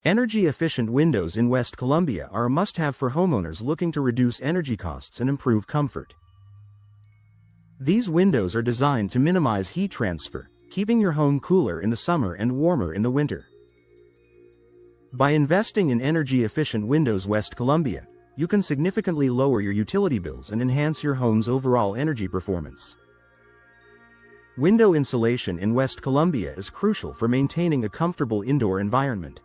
Energy-efficient windows in West Columbia are a must-have for homeowners looking to reduce energy costs and improve comfort. These windows are designed to minimize heat transfer, keeping your home cooler in the summer and warmer in the winter. By investing in energy-efficient windows West Columbia, you can significantly lower your utility bills and enhance your home's overall energy performance. Window insulation in West Columbia is crucial for maintaining a comfortable indoor environment.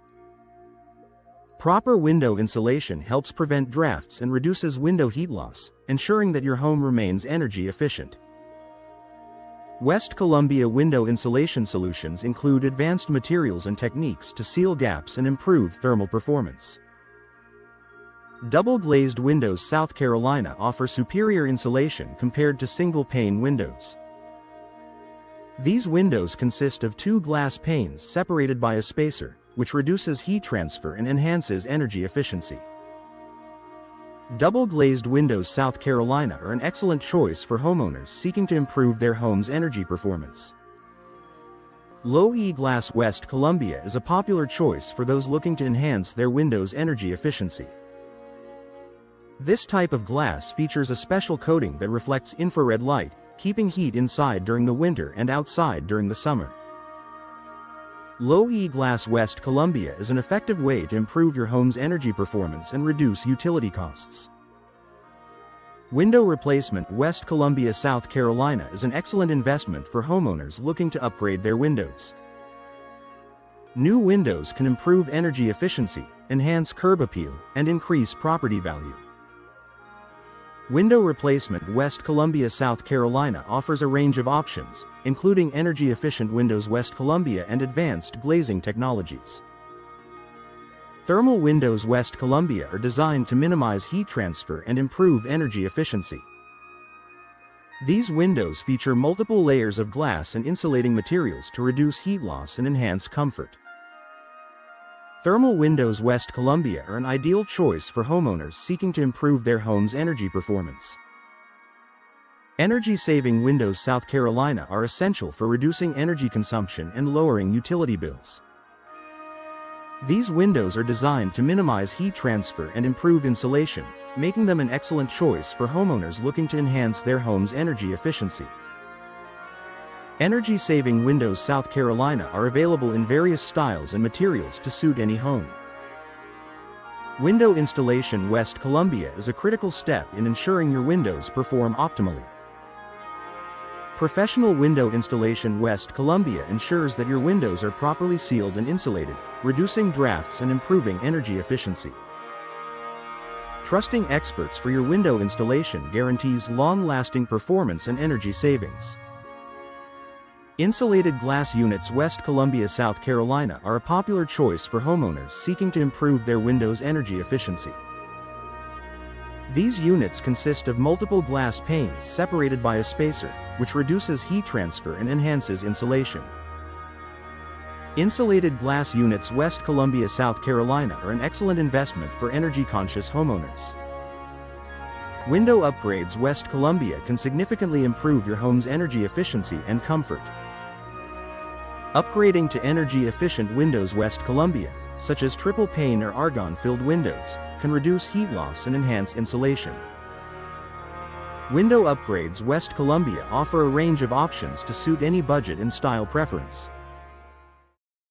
Proper window insulation helps prevent drafts and reduces window heat loss, ensuring that your home remains energy efficient. West Columbia window insulation solutions include advanced materials and techniques to seal gaps and improve thermal performance. Double-glazed windows South Carolina offer superior insulation compared to single-pane windows. These windows consist of two glass panes separated by a spacer, which reduces heat transfer and enhances energy efficiency. Double-glazed windows South Carolina are an excellent choice for homeowners seeking to improve their home's energy performance. Low-E glass West Columbia is a popular choice for those looking to enhance their window's energy efficiency. This type of glass features a special coating that reflects infrared light, keeping heat inside during the winter and outside during the summer. Low-E glass West Columbia is an effective way to improve your home's energy performance and reduce utility costs. Window replacement West Columbia, South Carolina is an excellent investment for homeowners looking to upgrade their windows. New windows can improve energy efficiency, enhance curb appeal, and increase property value. Window replacement West Columbia, South Carolina offers a range of options, including energy-efficient windows West Columbia and advanced glazing technologies. Thermal windows West Columbia are designed to minimize heat transfer and improve energy efficiency. These windows feature multiple layers of glass and insulating materials to reduce heat loss and enhance comfort. Thermal windows West Columbia are an ideal choice for homeowners seeking to improve their home's energy performance. Energy-saving windows South Carolina are essential for reducing energy consumption and lowering utility bills. These windows are designed to minimize heat transfer and improve insulation, making them an excellent choice for homeowners looking to enhance their home's energy efficiency. Energy-saving windows South Carolina are available in various styles and materials to suit any home. Window installation West Columbia is a critical step in ensuring your windows perform optimally. Professional window installation West Columbia ensures that your windows are properly sealed and insulated, reducing drafts and improving energy efficiency. Trusting experts for your window installation guarantees long-lasting performance and energy savings. Insulated glass units West Columbia, South Carolina are a popular choice for homeowners seeking to improve their windows' energy efficiency. These units consist of multiple glass panes separated by a spacer, which reduces heat transfer and enhances insulation. Insulated glass units West Columbia, South Carolina are an excellent investment for energy-conscious homeowners. Window upgrades West Columbia can significantly improve your home's energy efficiency and comfort. Upgrading to energy-efficient windows West Columbia, such as triple-pane or argon-filled windows, can reduce heat loss and enhance insulation. Window upgrades West Columbia offer a range of options to suit any budget and style preference.